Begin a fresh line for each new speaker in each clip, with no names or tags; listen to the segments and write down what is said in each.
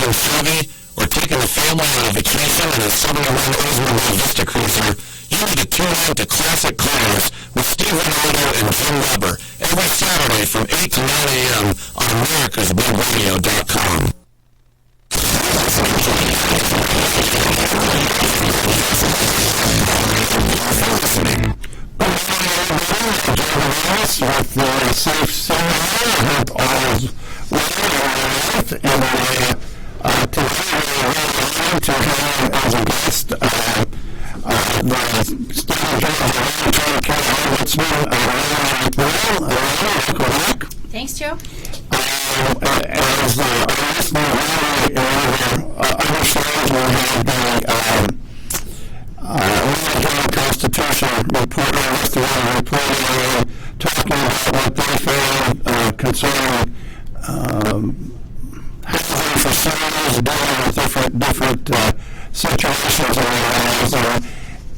Chevy or taking a family on a vacation in a 71 Oldsmobile Vista Cruiser, you need to tune in to Classic Cars with Steve Ronaldo and Jim Weber every Saturday from 8 to 9 a.m. on americaswebradio.com. Joe Gavalis with the Safe Seminar. I hope all is well in your life. And today we're really to have as a guest the State of Georgia County Ombudsman Melanie McNeil. Welcome back.
Thanks, Joe.
As our listener understands, we have the Constitution report, investigative report, talking about what they found concerning housing facilities, dealing with different situations in their lives.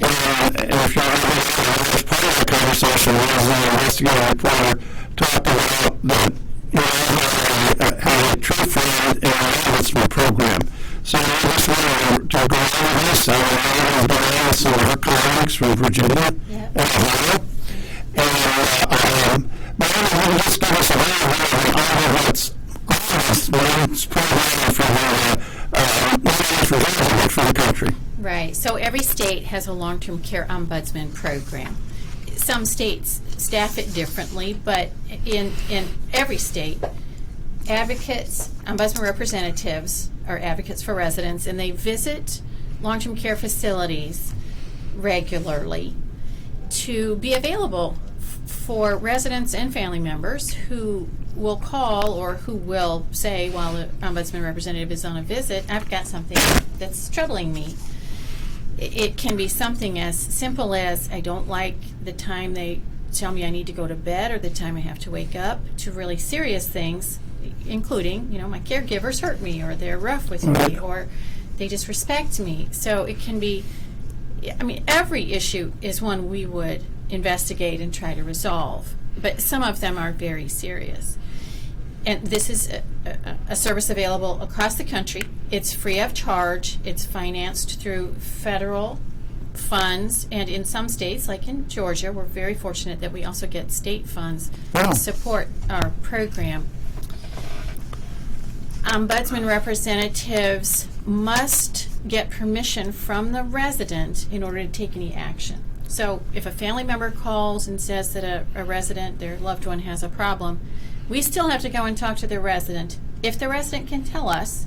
And if you remember, as part of the conversation was the investigative reporter talked about that have a true friend in our ombudsman program. So I just wanted to go over this. I have Diana, some of her colleagues from Virginia and Ohio. And Diana, just give us a little bit of the ombudsman's program for the country.
Right. So every state has a long-term care ombudsman program. Some states staff it differently, but in every state, advocates, ombudsman representatives are advocates for residents, and they visit long-term care facilities regularly to be available for residents and family members who will call or who will say while the ombudsman representative is on a visit, I've got something that's troubling me. It can be something as simple as I don't like the time they tell me I need to go to bed or the time I have to wake up, to really serious things, including, my caregivers hurt me, or they're rough with me, or they disrespect me. So it can be, every issue is one we would investigate and try to resolve, but some of them are very serious. And this is a service available across the country. It's free of charge. It's financed through federal funds, and in some states, like in Georgia, we're very fortunate that we also get state funds to support our program. Ombudsman representatives must get permission from the resident in order to take any action. So if a family member calls and says that a resident, their loved one, has a problem, we still have to go and talk to the resident. If the resident can tell us,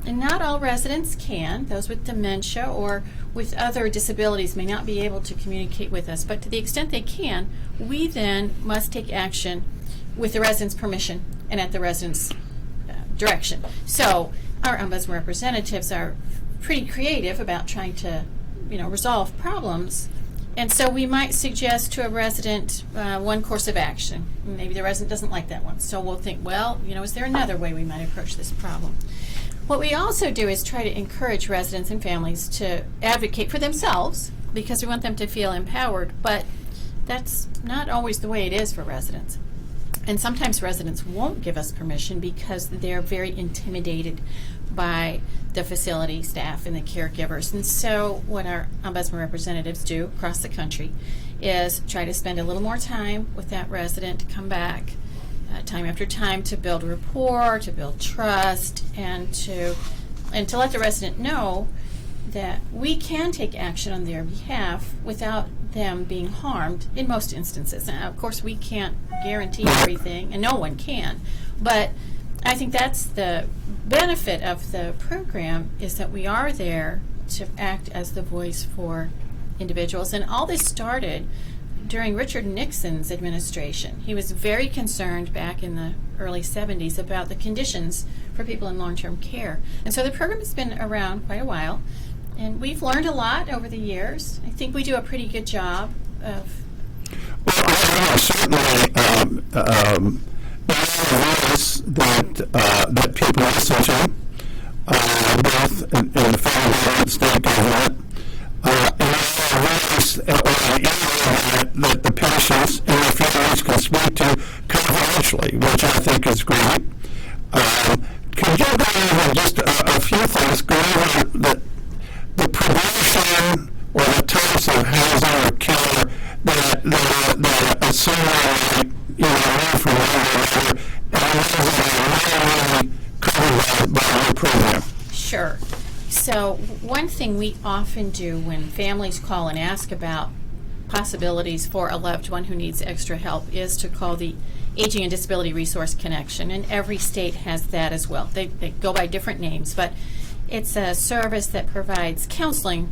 and not all residents can, those with dementia or with other disabilities may not be able to communicate with us, but to the extent they can, we then must take action with the resident's permission and at the resident's direction. So our ombudsman representatives are pretty creative about trying to, resolve problems. And so we might suggest to a resident one course of action. Maybe the resident doesn't like that one. So we'll think, is there another way we might approach this problem? What we also do is try to encourage residents and families to advocate for themselves, because we want them to feel empowered, but that's not always the way it is for residents. And sometimes residents won't give us permission because they're very intimidated by the facility staff and the caregivers. And so what our ombudsman representatives do across the country is try to spend a little more time with that resident, to come back time after time, to build rapport, to build trust, and to let the resident know that we can take action on their behalf without them being harmed in most instances. Now, of course, we can't guarantee everything, and no one can, but I think that's the benefit of the program, is that we are there to act as the voice for individuals. And all this started during Richard Nixon's administration. He was very concerned back in the early 70s about the conditions for people in long-term care. And so the program has been around quite a while, and we've learned a lot over the years. I think we do a pretty good job of...
Well, I certainly voice that people listen to. There both in the federal government, state government, that the patients and their families can speak to confidentially, which I think is great. Could you go over just a few things, go over the provision or the types of housing or care that someone move from one to another, and those are really covered by your program?
Sure. So one thing we often do when families call and ask about possibilities for a loved one who needs extra help is to call the Aging and Disability Resource Connection, and every state has that as well. They go by different names, but it's a service that provides counseling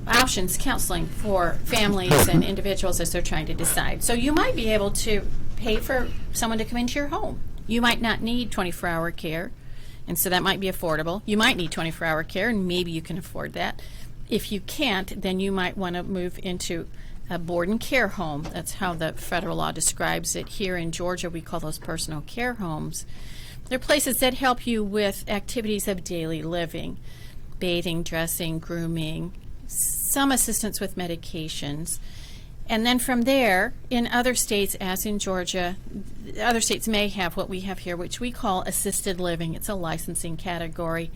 for families and individuals as they're trying to decide. So you might be able to pay for someone to come into your home. You might not need 24-hour care, and so that might be affordable. You might need 24-hour care, and maybe you can afford that. If you can't, then you might want to move into a board and care home. That's how the federal law describes it. Here in Georgia, we call those personal care homes. They're places that help you with activities of daily living, bathing, dressing, grooming, some assistance with medications. And then from there, in other states, as in Georgia, other states may have what we have here, which we call assisted living. It's a licensing category,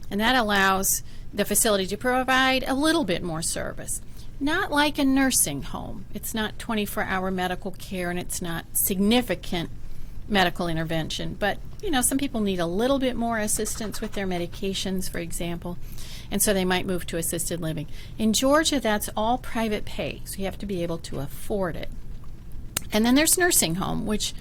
and that allows the facility to provide a little bit more service. Not like a nursing home. It's not 24-hour medical care, and it's not significant medical intervention. But, some people need a little bit more assistance with their medications, for example, and so they might move to assisted living. In Georgia, that's all private pay, so you have to be able to afford it. And then there's nursing home, which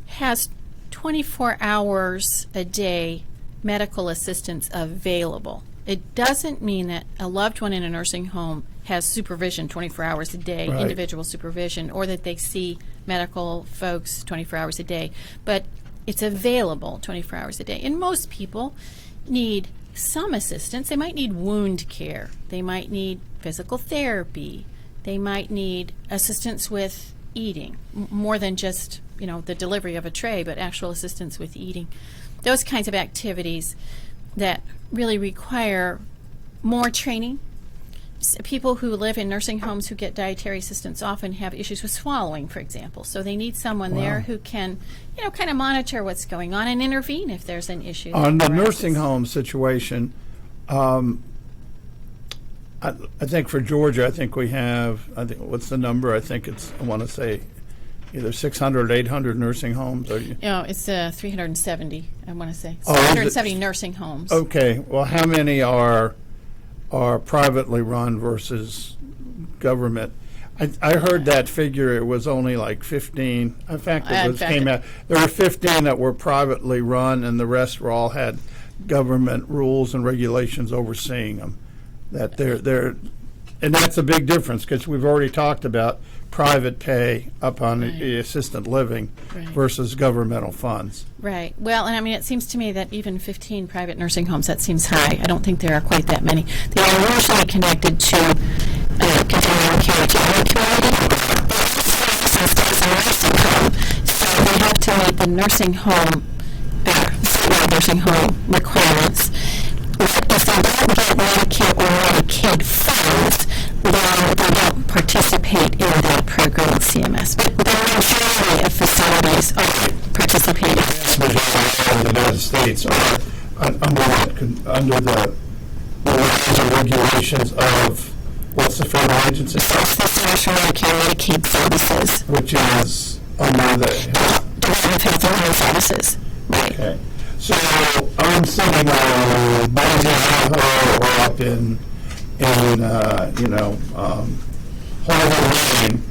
has 24 hours a day medical assistance available. It doesn't mean that a loved one in a nursing home has supervision 24 hours a day,
right,
individual supervision, or that they see medical folks 24 hours a day, but it's available 24 hours a day. And most people need some assistance. They might need wound care. They might need physical therapy. They might need assistance with eating, more than just, the delivery of a tray, but actual assistance with eating. Those kinds of activities that really require more training. People who live in nursing homes who get dietary assistance often have issues with swallowing, for example. So they need someone there who can, kind of monitor what's going on and intervene if there's an issue.
On the nursing home situation, I think for Georgia, we have, what's the number? I think it's, I want to say, either 600 or 800 nursing homes.
It's 370, I want to say. 370 nursing homes.
Okay. Well, how many are privately run versus government? I heard that figure. It was only like 15. In fact, came out. There were 15 that were privately run, and the rest were all had government rules and regulations overseeing them. That they're, and that's a big difference because we've already talked about private pay up on the assisted living versus governmental funds.
Right. Well, and it seems to me that even 15 private nursing homes, that seems high. I don't think there are quite that many. They are usually connected to continuing care to the community. So they have to meet the nursing home requirements. If they don't get Medicare or Medicaid funds, then they don't participate in that program at CMS. But the majority of facilities are participating.
The majority of the United States are under the rules and regulations of, what's the federal agency?
It's National Medicare and Medicaid Services.
Which is under the
Department of Health and Human Services. Right.
Okay. So I'm thinking of Boise, Idaho, or up in Harvard,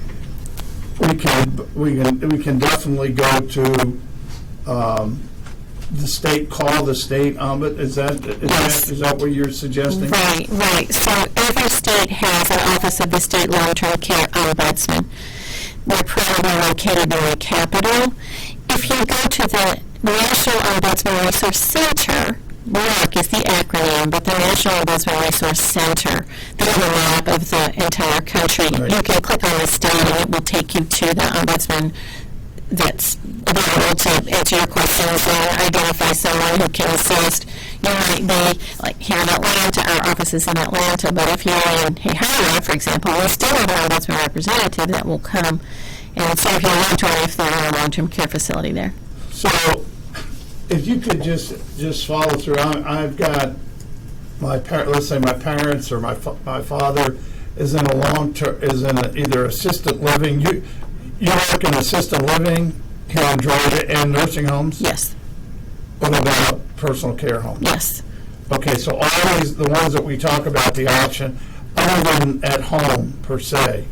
we can definitely go to the state, call the state ombudsman. Is that what you're suggesting?
Right. So every state has an Office of the State Long-Term Care Ombudsman. They're probably located in the capital. If you go to the National Ombudsman Resource Center, NORC is the acronym, but the National Ombudsman Resource Center, they have a map of the entire country.
Right.
You can click on the state and it will take you to the ombudsman that's available to answer your questions and identify someone who can assist.
You might be, like here in Atlanta, our office is in Atlanta, but if you're in Ohio, for example, we still have an ombudsman representative that will come and serve your loved one if they're in a long-term care facility there.
So, if you could just follow through, I've got let's say my parents or my father is in a long-term, either assisted living. You work in assisted living here in Georgia and nursing homes?
Yes.
What about personal care homes?
Yes.
Okay, so always the ones that we talk about, the option, other than at home per se.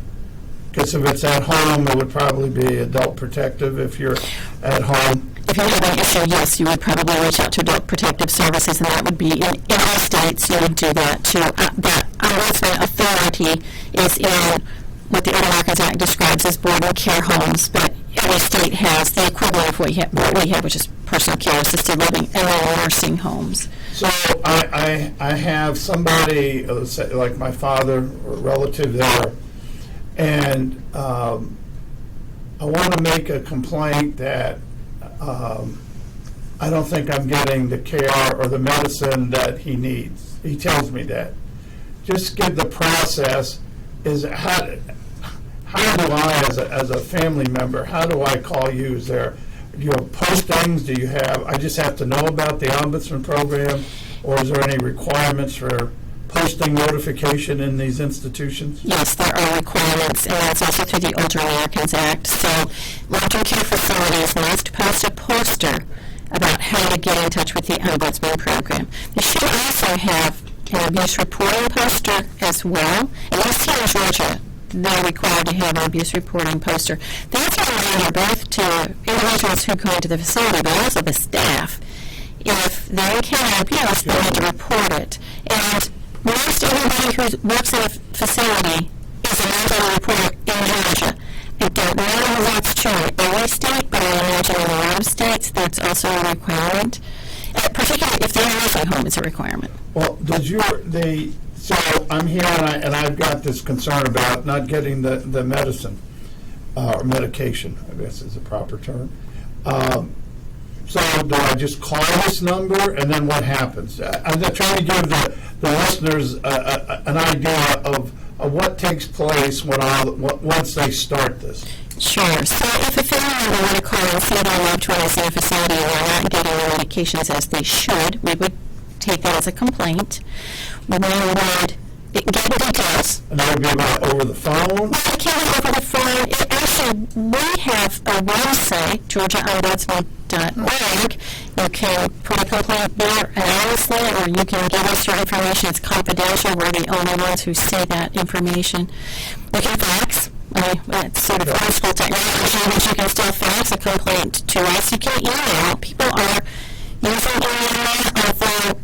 Because if it's at home, it would probably be adult protective if you're at home.
If you have an issue, yes, you would probably reach out to Adult Protective Services, and that would be in all states. You would do that too. That ombudsman authority is in what the Older Americans Act describes as board and care homes, but every state has the equivalent of what we have, which is personal care, assisted living, and then nursing homes.
So I have somebody, say, like my father or relative there, and I want to make a complaint that I don't think I'm getting the care or the medicine that he needs. He tells me that. Just give the process. Is how do I, as a family member, how do I call you? Do you have postings? Do you have? I just have to know about the ombudsman program, or is there any requirements for posting notification in these institutions?
Yes, there are requirements, and that's also through the Older Americans Act. So long-term care facilities must post a poster about how to get in touch with the ombudsman program. They should also have an abuse reporting poster as well. And this here in Georgia, they're required to have an abuse reporting poster. That's a reminder both to individuals who go into the facility, but also the staff. If they encounter abuse, they need to report it. And most everybody who works in a facility is an annual reporter in Georgia. I don't know if that's true in every state, but I imagine in a lot of states that's also a requirement. Particularly if they're in a nursing home, it's a requirement.
Well, so I'm here and I've got this concern about not getting the medicine or medication, I guess is the proper term. So do I just call this number and then what happens? I'm trying to give the listeners an idea of what takes place once they start this.
Sure. So if a family member were to call and say their loved one is in a facility and they're not getting their medications as they should, we would take that as a complaint. We would get details.
And that would be about over the phone?
Well, it can be over the phone. Actually, we have a website, georgiaombudsman.org. You can put a complaint there anonymously, or you can give us your information. It's confidential. We're the only ones who see that information. You can fax. It's sort of old school technology, but you can still fax a complaint to us. You can email. People are using email, although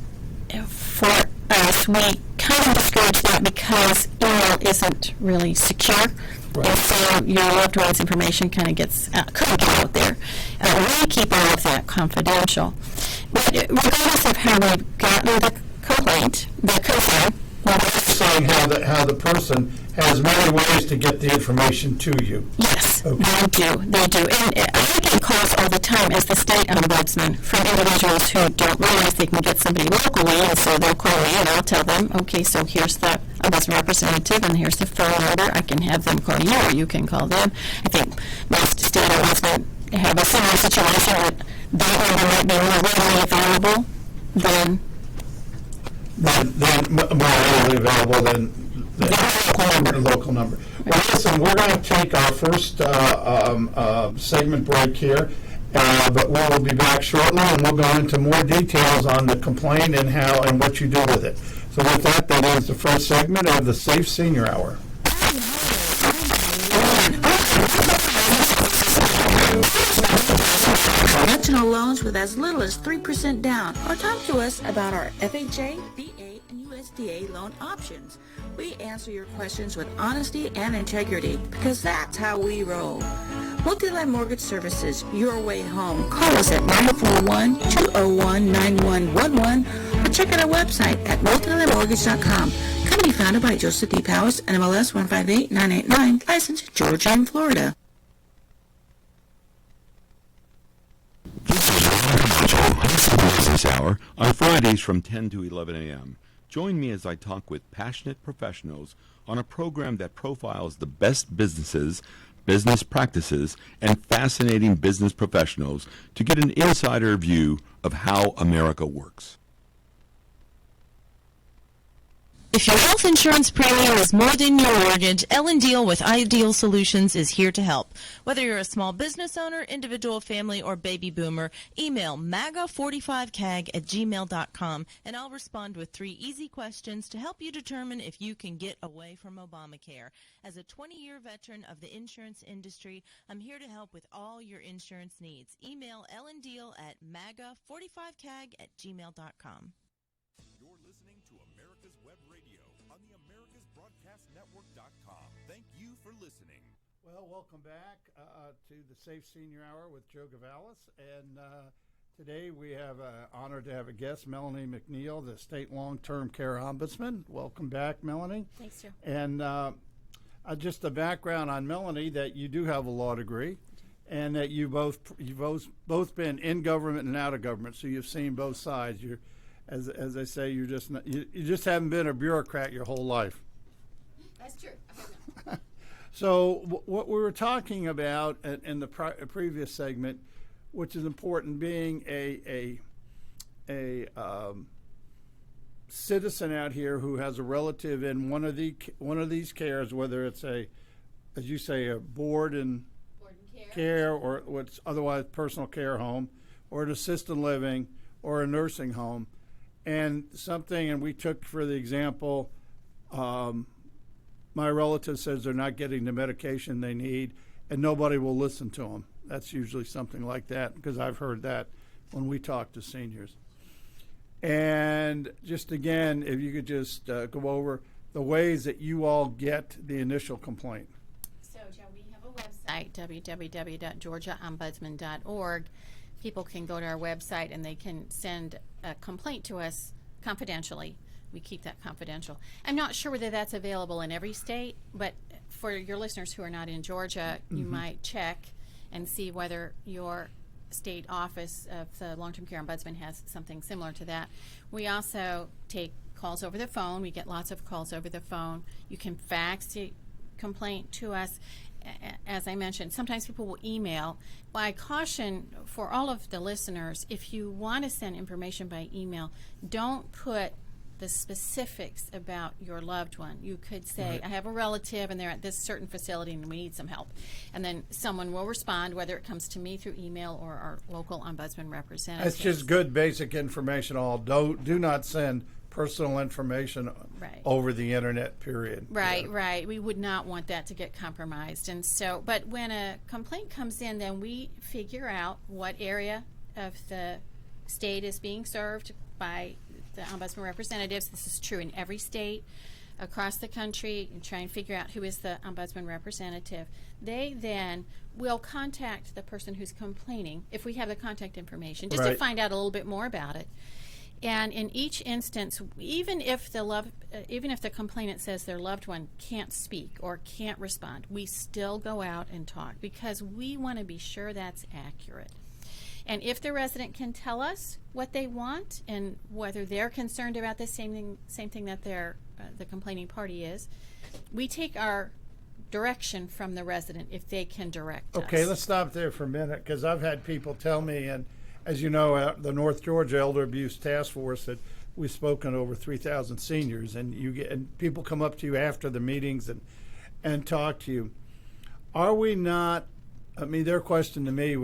for us, we kind of discourage that because email isn't really secure. Right. And so your loved one's information kind of could get out there. We keep all of that confidential. But regardless of how we've gotten the complaint, the concern,
saying how the person has many ways to get the information to you.
Yes,
okay.
They do. And I get calls all the time as the state ombudsman from individuals who don't realize they can get somebody locally, and so they'll call me and I'll tell them, okay, so here's the ombudsman representative and here's the phone number. I can have them call you or you can call them. I think most state ombudsmen have a similar situation that number might be more readily available than
more readily available than the local number. Well, listen, we're going to take our first segment break here, but we'll be back shortly, and we'll go into more details on the complaint and how and what you do with it. So with that, that ends the first segment of the Safe Senior Hour.
Conventional loans with as little as 3% down, or talk to us about our FHA, VA, and USDA loan options. We answer your questions with honesty and integrity because that's how we roll. Multi-Line Mortgage Services, your way home. Call us at 941-201-9111 or check out our website at multilinemortgage.com. Company founded by Joseph D. Powers, NMLS 158989, licensed Georgia and Florida.
This is Ron Camacho, host of the Business Hour on Fridays from 10 to 11 a.m. Join me as I talk with passionate professionals on a program that profiles the best businesses, business practices, and fascinating business professionals to get an insider view of how America works.
If your health insurance premium is more than your mortgage, Ellen Deal with Ideal Solutions is here to help. Whether you're a small business owner, individual, family, or baby boomer, email maga45cag@gmail.com and I'll respond with 3 easy questions to help you determine if you can get away from Obamacare. As a 20-year veteran of the insurance industry, I'm here to help with all your insurance needs. Email Ellen Deal at maga45cag@gmail.com.
You're listening to America's Web Radio on the AmericasBroadcastNetwork.com. Thank you for listening.
Well, welcome back to the Safe Senior Hour with Joe Gavalis. And today we have an honor to have a guest, Melanie McNeil, the State Long-Term Care Ombudsman. Welcome back, Melanie.
Thanks, Joe.
And just a background on Melanie, that you do have a law degree, and that you've both been in government and out of government, so you've seen both sides. You're, as they say, you just haven't been a bureaucrat your whole life.
That's true.
So what we were talking about in the previous segment, which is important, being a citizen out here who has a relative in one of these cares, whether it's as you say, a board and care, or what's otherwise personal care home, or an assisted living, or a nursing home, and we took for the example, my relative says they're not getting the medication they need, and nobody will listen to them. That's usually something like that, because I've heard that when we talk to seniors. And just again, if you could just go over the ways that you all get the initial complaint.
So, Joe, we have a website, www.georgiaombudsman.org. People can go to our website and they can send a complaint to us confidentially. We keep that confidential. I'm not sure whether that's available in every state, but for your listeners who are not in Georgia, you might check and see whether your state office of the Long-Term Care Ombudsman has something similar to that. We also take calls over the phone. We get lots of calls over the phone. You can fax a complaint to us. As I mentioned, sometimes people will email. Well, I caution for all of the listeners, if you want to send information by email, don't put the specifics about your loved one. You could say,
Right.
I have a relative and they're at this certain facility and we need some help. And then someone will respond, whether it comes to me through email or our local ombudsman representative.
That's just good basic information. Do not send personal information
Right.
over the internet, period.
Right,
Yeah.
right. We would not want that to get compromised. And so, but when a complaint comes in, then we figure out what area of the state is being served by the ombudsman representatives. This is true in every state across the country, and try and figure out who is the ombudsman representative. They then will contact the person who's complaining, if we have the contact information, just to
Right.
find out a little bit more about it. And in each instance, even if the complainant says their loved one can't speak or can't respond, we still go out and talk, because we want to be sure that's accurate. And if the resident can tell us what they want and whether they're concerned about the same thing that the complaining party is, we take our direction from the resident if they can direct us.
Okay, let's stop there for a minute, because I've had people tell me, and as you know, the North Georgia Elder Abuse Task Force, that we've spoken to over 3,000 seniors, and people come up to you after the meetings and talk to you. Are we not? I mean, their question to me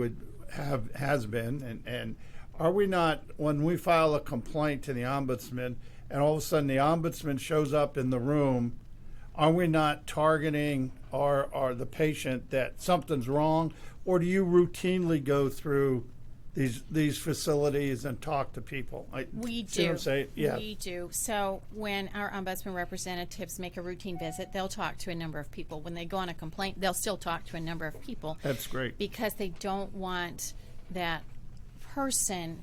has been, and are we not, when we file a complaint to the ombudsman, and all of a sudden the ombudsman shows up in the room, are we not targeting the patient that something's wrong, or do you routinely go through these facilities and talk to people?
We
see what
do.
I'm saying? Yeah.
We do. So when our ombudsman representatives make a routine visit, they'll talk to a number of people. When they go on a complaint, they'll still talk to a number of people.
That's great.
Because they don't want that person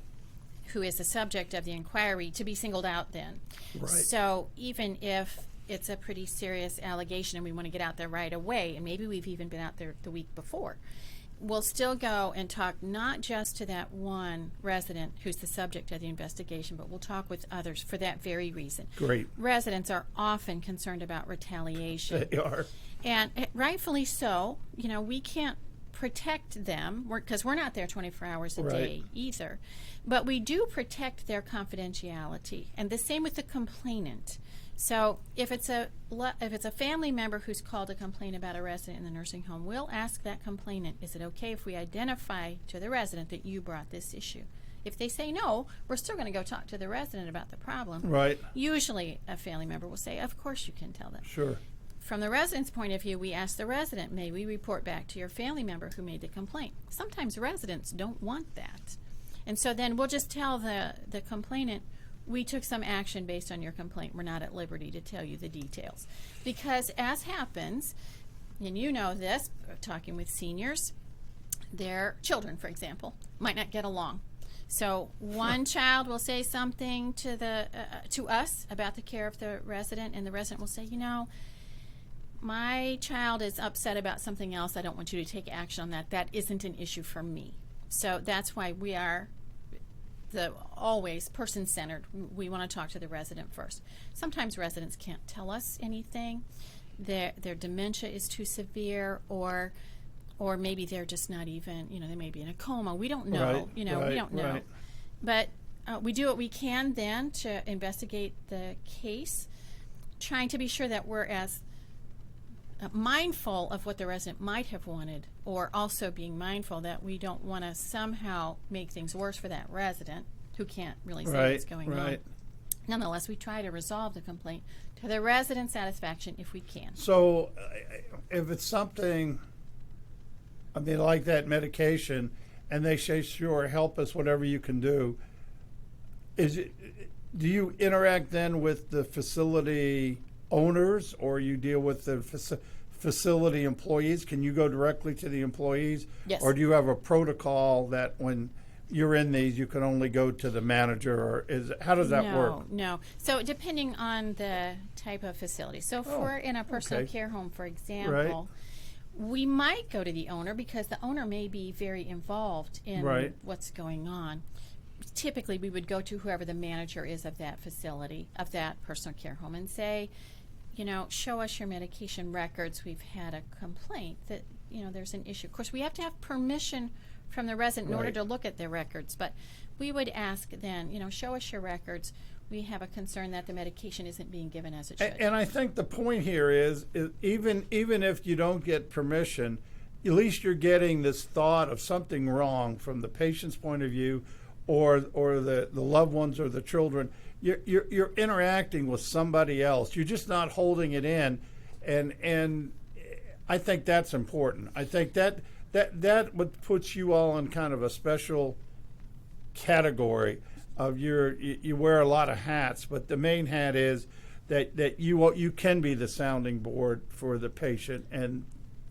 who is the subject of the inquiry to be singled out then.
Right.
So even if it's a pretty serious allegation and we want to get out there right away, and maybe we've even been out there the week before, we'll still go and talk not just to that one resident who's the subject of the investigation, but we'll talk with others for that very reason.
Great.
Residents are often concerned about retaliation.
They are.
And rightfully so. We can't protect them because we're not there 24 hours a day either. But we do protect their confidentiality. And the same with the complainant. So if it's a family member who's called to complain about a resident in the nursing home, we'll ask that complainant, is it okay if we identify to the resident that you brought this issue? If they say no, we're still going to go talk to the resident about the problem.
Right.
Usually a family member will say, of course you can tell them.
Sure.
From the resident's point of view, we ask the resident, may we report back to your family member who made the complaint? Sometimes residents don't want that. And so then we'll just tell the complainant, we took some action based on your complaint. We're not at liberty to tell you the details. Because as happens, and you know this, talking with seniors, their children, for example, might not get along. So one child will say something to us about the care of the resident, and the resident will say, my child is upset about something else. I don't want you to take action on that. That isn't an issue for me. So that's why we are always person-centered. We want to talk to the resident first. Sometimes residents can't tell us anything. Their dementia is too severe, or maybe they're just not even, they may be in a coma. We don't know. We don't know.
Right.
But we do what we can then to investigate the case, trying to be sure that we're as mindful of what the resident might have wanted, or also being mindful that we don't want to somehow make things worse for that resident who can't really say what's going on. Nonetheless, we try to resolve the complaint to the resident's satisfaction if we can.
So if it's something, like that medication, and they say, sure, help us, whatever you can do, do you interact then with the facility owners, or you deal with the facility employees? Can you go directly to the employees?
Yes.
Or do you have a protocol that when you're in these, you can only go to the manager, or how does that work?
No. So depending on the type of facility. So if we're in a personal care home, for example, we might go to the owner because the owner may be very involved in what's going on. Typically, we would go to whoever the manager is of that facility, of that personal care home, and say, show us your medication records. We've had a complaint that, there's an issue. Of course, we have to have permission from the resident in order to look at their records, but we would ask then, show us your records. We have a concern that the medication isn't being given as it should.
And I think the point here is even if you don't get permission, at least you're getting this thought of something wrong from the patient's point of view, or the loved ones or the children. You're interacting with somebody else. You're just not holding it in, and I think that's important. I think that what puts you all in kind of a special category of you wear a lot of hats, but the main hat is that you can be the sounding board for the patient and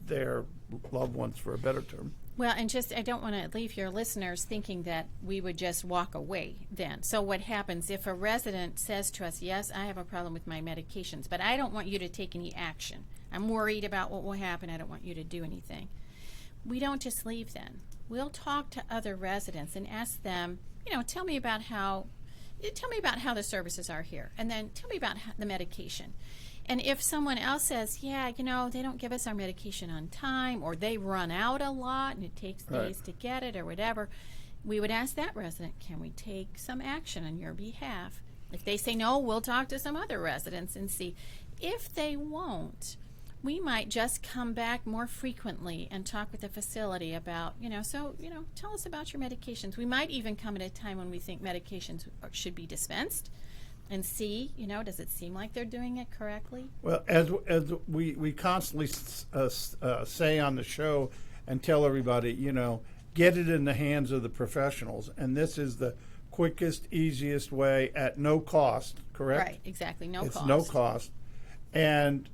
their loved ones, for a better term.
Well, and I don't want to leave your listeners thinking that we would just walk away then. So what happens if a resident says to us, yes, I have a problem with my medications, but I don't want you to take any action. I'm worried about what will happen. I don't want you to do anything. We don't just leave then. We'll talk to other residents and ask them, tell me about how the services are here, and then tell me about the medication. And if someone else says, they don't give us our medication on time, or they run out a lot and it takes days to get it, or whatever, we would ask that resident, can we take some action on your behalf? If they say no, we'll talk to some other residents and see. If they won't, we might just come back more frequently and talk with the facility about, tell us about your medications. We might even come at a time when we think medications should be dispensed, and see, does it seem like they're doing it correctly?
Well, as we constantly say on the show and tell everybody, get it in the hands of the professionals. And this is the quickest, easiest way at no cost, correct?
Right, exactly, no cost.
It's no cost. And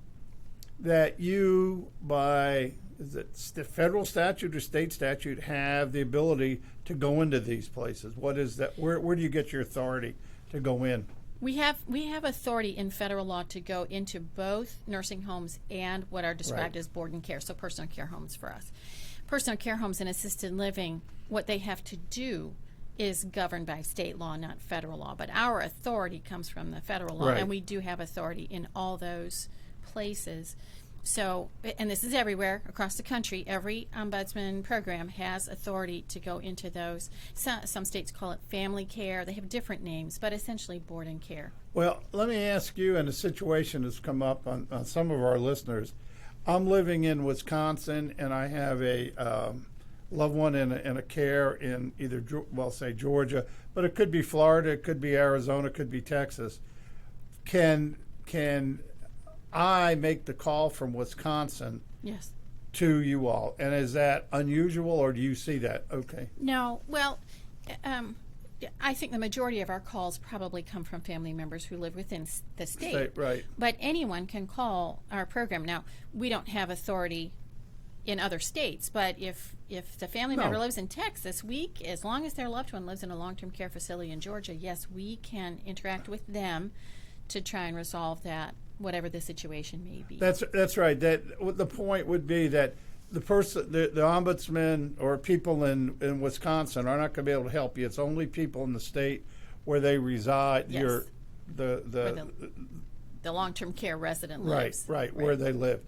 that you, by the federal statute or state statute, have the ability to go into these places. What is that? Where do you get your authority to go in?
We have authority in federal law to go into both nursing homes and what are described as board and care, so personal care homes for us. personal care homes and assisted living, what they have to do is governed by state law, not federal law. But our authority comes from the federal law,
Right.
and we do have authority in all those places. So, and this is everywhere across the country. Every ombudsman program has authority to go into those. Some states call it family care. They have different names, but essentially board and care.
Well, let me ask you, and a situation has come up on some of our listeners. I'm living in Wisconsin, and I have a loved one in a care in either, say Georgia, but it could be Florida, it could be Arizona, it could be Texas. Can I make the call from Wisconsin
Yes.
to you all? And is that unusual, or do you see that? Okay.
No, well, I think the majority of our calls probably come from family members who live within the state.
Right.
But anyone can call our program. Now, we don't have authority in other states, but if the family member lives in Texas, as long as their loved one lives in a long-term care facility in Georgia, yes, we can interact with them to try and resolve that, whatever the situation may be.
That's right. The point would be that the ombudsman or people in Wisconsin are not going to be able to help you. It's only people in the state where they reside.
Yes.
The
long-term care resident lives.
Right, where they live,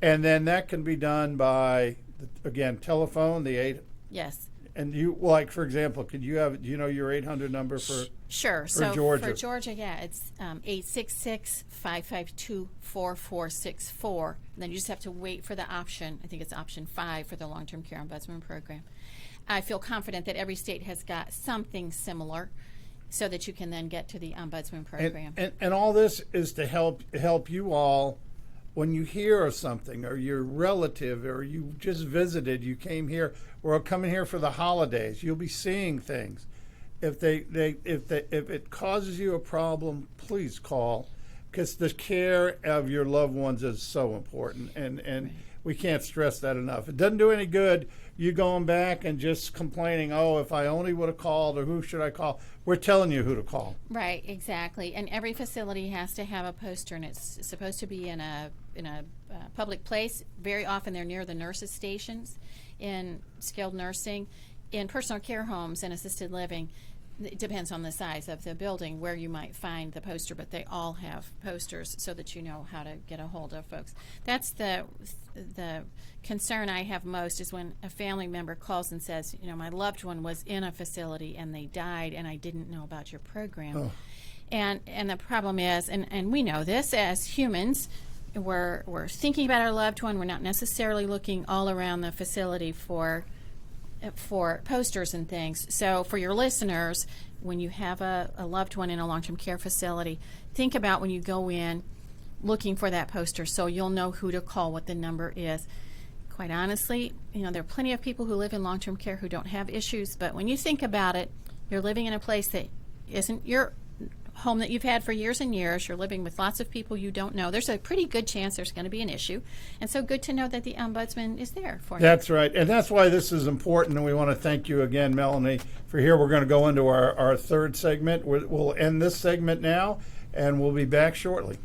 and then that can be done by again telephone, the 8.
Yes.
And you, like, for example, do you know your 800 number for?
Sure.
Georgia.
For Georgia, yeah, it's 866-552-4464. And then you just have to wait for the option. I think it's option 5 for the long-term care ombudsman program. I feel confident that every state has got something similar, so that you can then get to the ombudsman program.
And all this is to help you all. When you hear of something, or your relative, or you just visited, you came here, or are coming here for the holidays, you'll be seeing things. If it causes you a problem, please call, because the care of your loved ones is so important, and we can't stress that enough. It doesn't do any good you going back and just complaining, oh, if I only would have called, or who should I call? We're telling you who to call.
Right, exactly. And every facility has to have a poster, and it's supposed to be in a public place. Very often they're near the nurses' stations in skilled nursing. In personal care homes and assisted living, it depends on the size of the building where you might find the poster, but they all have posters so that you know how to get a hold of folks. That's the concern I have most, is when a family member calls and says, my loved one was in a facility and they died and I didn't know about your program.
Oh.
And the problem is, and we know this as humans, we're thinking about our loved one. We're not necessarily looking all around the facility for posters and things. So for your listeners, when you have a loved one in a long-term care facility, think about when you go in looking for that poster, so you'll know who to call, what the number is. Quite honestly, there are plenty of people who live in long-term care who don't have issues, but when you think about it, you're living in a place that isn't your home that you've had for years and years. You're living with lots of people you don't know. There's a pretty good chance there's going to be an issue. And so good to know that the ombudsman is there for you.
That's right. And that's why this is important. And we want to thank you again, Melanie, for here. We're going to go into our third segment. We'll end this segment now, and we'll be back shortly.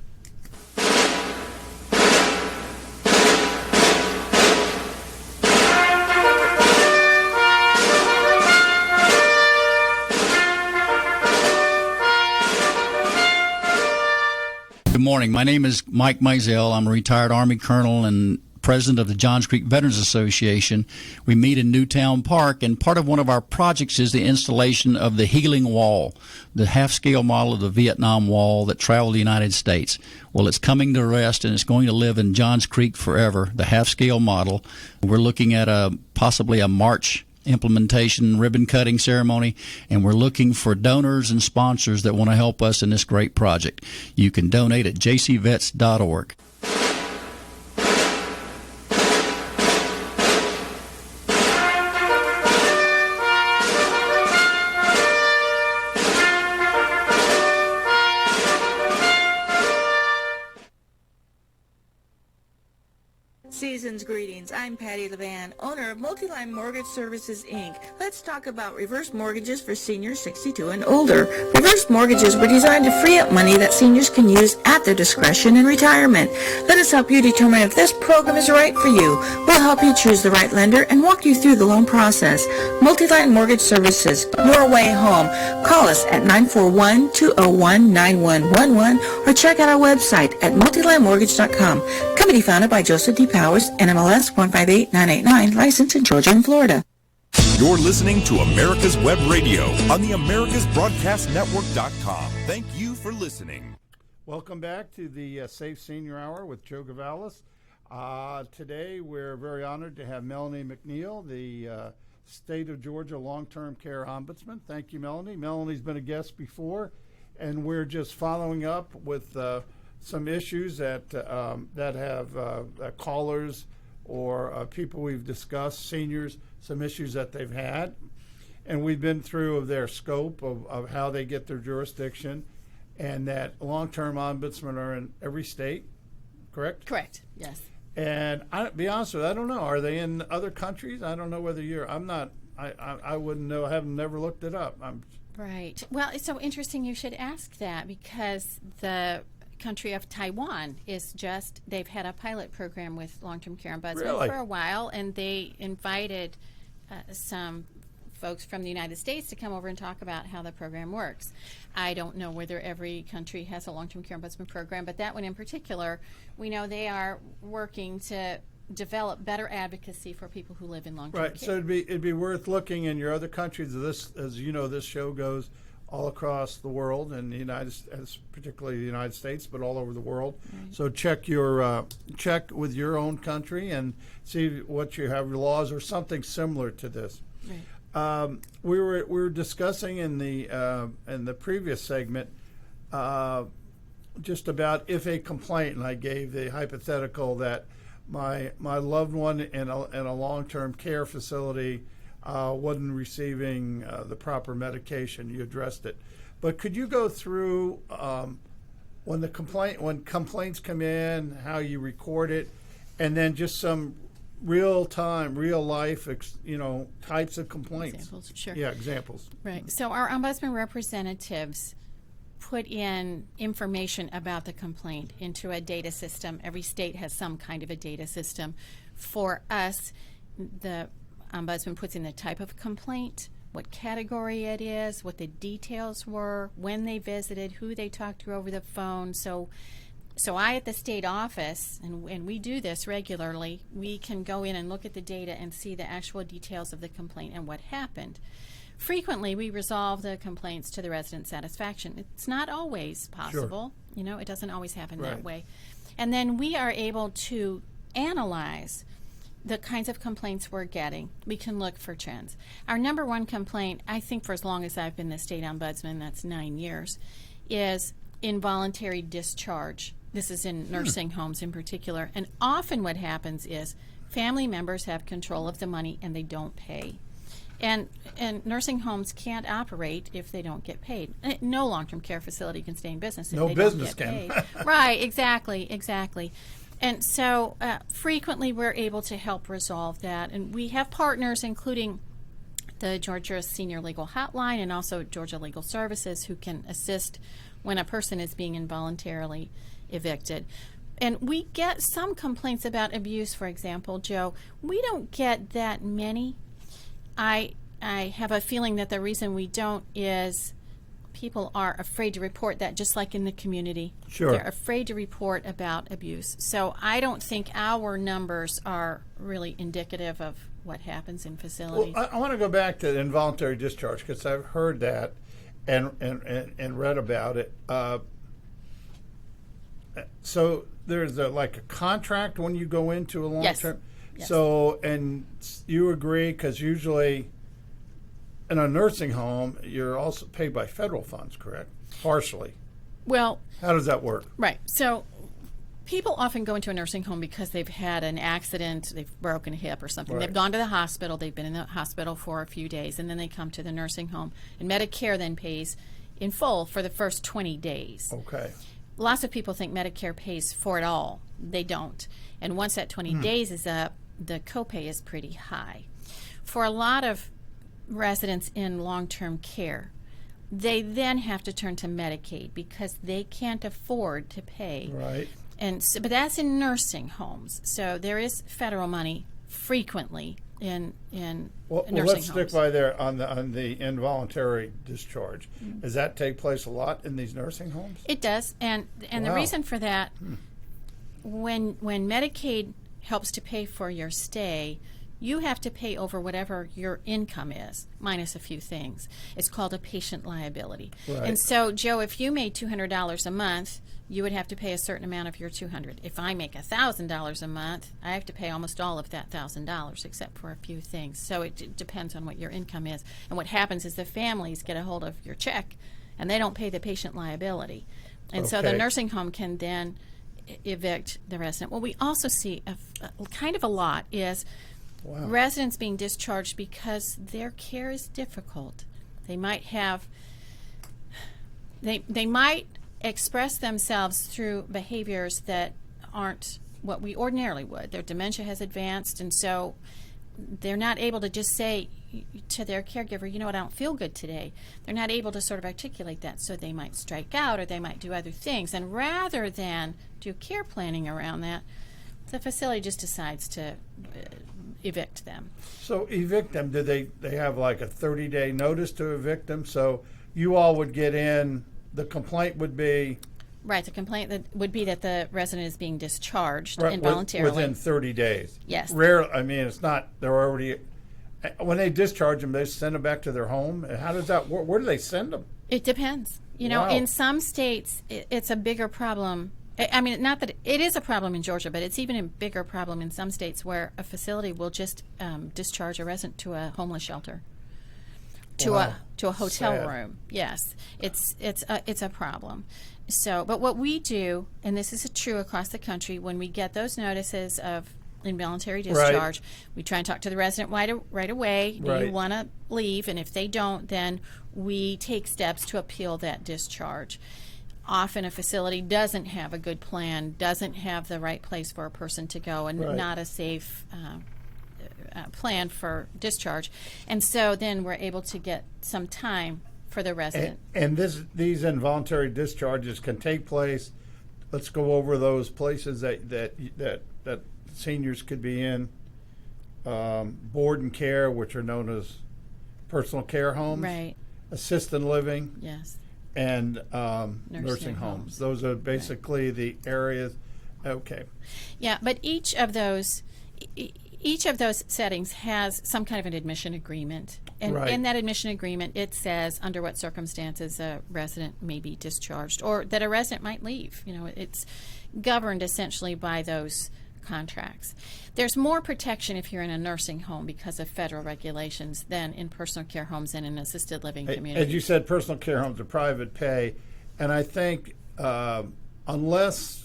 Good morning. My name is Mike Mizell. I'm a retired Army colonel and president of the Johns Creek Veterans Association. We meet in Newtown Park, and part of one of our projects is the installation of the Healing Wall, the half-scale model of the Vietnam Wall that traveled the United States. Well, it's coming to rest, and it's going to live in Johns Creek forever, the half-scale model. We're looking at possibly a March implementation ribbon cutting ceremony, and we're looking for donors and sponsors that want to help us in this great project. You can donate at jcvets.org.
Season's greetings. I'm Patty Levan, owner of Multiline Mortgage Services, Inc. Let's talk about reverse mortgages for seniors 62 and older. Reverse mortgages were designed to free up money that seniors can use at their discretion in retirement. Let us help you determine if this program is right for you. We'll help you choose the right lender and walk you through the loan process. Multiline Mortgage Services, your way home. Call us at 941-201-9111 or check out our website at multilinemortgage.com. Company founded by Joseph D. Powers, NMLS 158989, licensed in Georgia and Florida.
You're listening to America's Web Radio on the AmericasBroadcastNetwork.com. Thank you for listening.
Welcome back to the Safe Senior Hour with Joe Gavalis. Today we're very honored to have Melanie McNeil, the State of Georgia Long-Term Care Ombudsman. Thank you, Melanie. Melanie's been a guest before, and we're just following up with some issues that have callers or people we've discussed, seniors, some issues that they've had. And we've been through their scope of how they get their jurisdiction, and that long-term ombudsmen are in every state, correct?
Correct, yes.
And I'll be honest with you, I don't know. Are they in other countries? I don't know whether I wouldn't know. I haven't never looked it up.
Right. Well, it's so interesting you should ask that, because the country of Taiwan they've had a pilot program with long-term care ombudsman for a while, and they invited some folks from the United States to come over and talk about how the program works. I don't know whether every country has a long-term care ombudsman program, but that one in particular, we know they are working to develop better advocacy for people who live in long-term care.
Right, so it'd be worth looking in your other countries. As you know, this show goes all across the world, and particularly the United States, but all over the world. Right. So check with your own country and see what you have, your laws or something similar to this.
Right.
We were discussing in the previous segment just about if a complaint, and I gave the hypothetical that my loved one in a long-term care facility wasn't receiving the proper medication. You addressed it, but could you go through when complaints come in, how you record it, and then just some real life types of complaints?
Examples, sure.
Yeah, examples.
Right. So our ombudsman representatives put in information about the complaint into a data system. Every state has some kind of a data system. For us, the ombudsman puts in the type of complaint, what category it is, what the details were, when they visited, who they talked to over the phone. So I, at the state office, and we do this regularly, we can go in and look at the data and see the actual details of the complaint and what happened. Frequently, we resolve the complaints to the resident's satisfaction. It's not always possible. Sure. It doesn't always happen that way. And then we are able to analyze the kinds of complaints we're getting. We can look for trends. Our number one complaint, I think for as long as I've been the state ombudsman, that's 9 years, is involuntary discharge. This is in nursing homes in particular. And often what happens is family members have control of the money and they don't pay. And nursing homes can't operate if they don't get paid. No long-term care facility can stay in business if they don't get paid. Right, exactly. And so frequently we're able to help resolve that. And we have partners, including the Georgia Senior Legal Hotline and also Georgia Legal Services, who can assist when a person is being involuntarily evicted. And we get some complaints about abuse, for example, Joe. We don't get that many. I have a feeling that the reason we don't is people are afraid to report that, just like in the community.
Sure.
They're afraid to report about abuse. So I don't think our numbers are really indicative of what happens in facilities.
Well, I want to go back to involuntary discharge, because I've heard that and read about it. So there's a contract when you go into a long-term.
Yes.
So, and you agree, because usually in a nursing home, you're also paid by federal funds, correct? Partially.
Well,
how does that work?
Right. So people often go into a nursing home because they've had an accident, they've broken a hip or something. Right. They've gone to the hospital, they've been in the hospital for a few days, and then they come to the nursing home. And Medicare then pays in full for the first 20 days.
Okay.
lots of people think Medicare pays for it all. They don't. And once that 20 days is up, the copay is pretty high. For a lot of residents in long-term care, they then have to turn to Medicaid because they can't afford to pay.
Right.
And so, but that's in nursing homes. So there is federal money frequently in
Well,
nursing
let's
homes.
stick by there on the involuntary discharge. Does that take place a lot in these nursing homes?
It does, and the
Wow.
reason for that, when Medicaid helps to pay for your stay, you have to pay over whatever your income is, minus a few things. It's called a patient liability.
Right.
And so, Joe, if you made $200 a month, you would have to pay a certain amount of your $200. If I make $1,000 a month, I have to pay almost all of that $1,000, except for a few things. So it depends on what your income is. And what happens is the families get a hold of your check, and they don't pay the patient liability. And so the
Okay.
nursing home can then evict the resident. What we also see kind of a lot is residents being discharged because their care is difficult. They might have, they might express themselves through behaviors that aren't what we ordinarily would. Their dementia has advanced, and so they're not able to just say to their caregiver, you know what, I don't feel good today. They're not able to sort of articulate that, so they might strike out or they might do other things. And rather than do care planning around that, the facility just decides to evict them.
So evict them, do they have like a 30-day notice to evict them? So you all would get in, the complaint would be
Right, the complaint that would be that the resident is being discharged
right,
involuntarily.
within 30 days.
Yes.
Rare, I mean, it's not, they're already, when they discharge them, they send them back to their home? How does that work? Where do they send them?
It depends. You know,
Wow.
in some states, it's a bigger problem. I mean, not that it is a problem in Georgia, but it's even a bigger problem in some states where a facility will just discharge a resident to a homeless shelter, to
Wow.
a hotel
Sad.
room. Yes, it's a problem. So, but what we do, and this is true across the country, when we get those notices of involuntary discharge, we try and talk to the resident right away. Do
Right.
you want to leave? And if they don't, then we take steps to appeal that discharge. Often a facility doesn't have a good plan, doesn't have the right place for a person to go, and
Right.
not a safe plan for discharge. And so then we're able to get some time for the resident.
And these involuntary discharges can take place, let's go over those places that seniors could be in. Board and care, which are known as personal care homes.
Right,
Assisted living.
yes.
And
homes.
nursing homes. Those are basically the areas. Okay.
Yeah, but each of those settings has some kind of an admission agreement. And
Right.
in that admission agreement, it says under what circumstances a resident may be discharged or that a resident might leave. You know, it's governed essentially by those contracts. There's more protection if you're in a nursing home because of federal regulations than in personal care homes and in assisted living communities.
As you said, personal care homes are private pay. And I think unless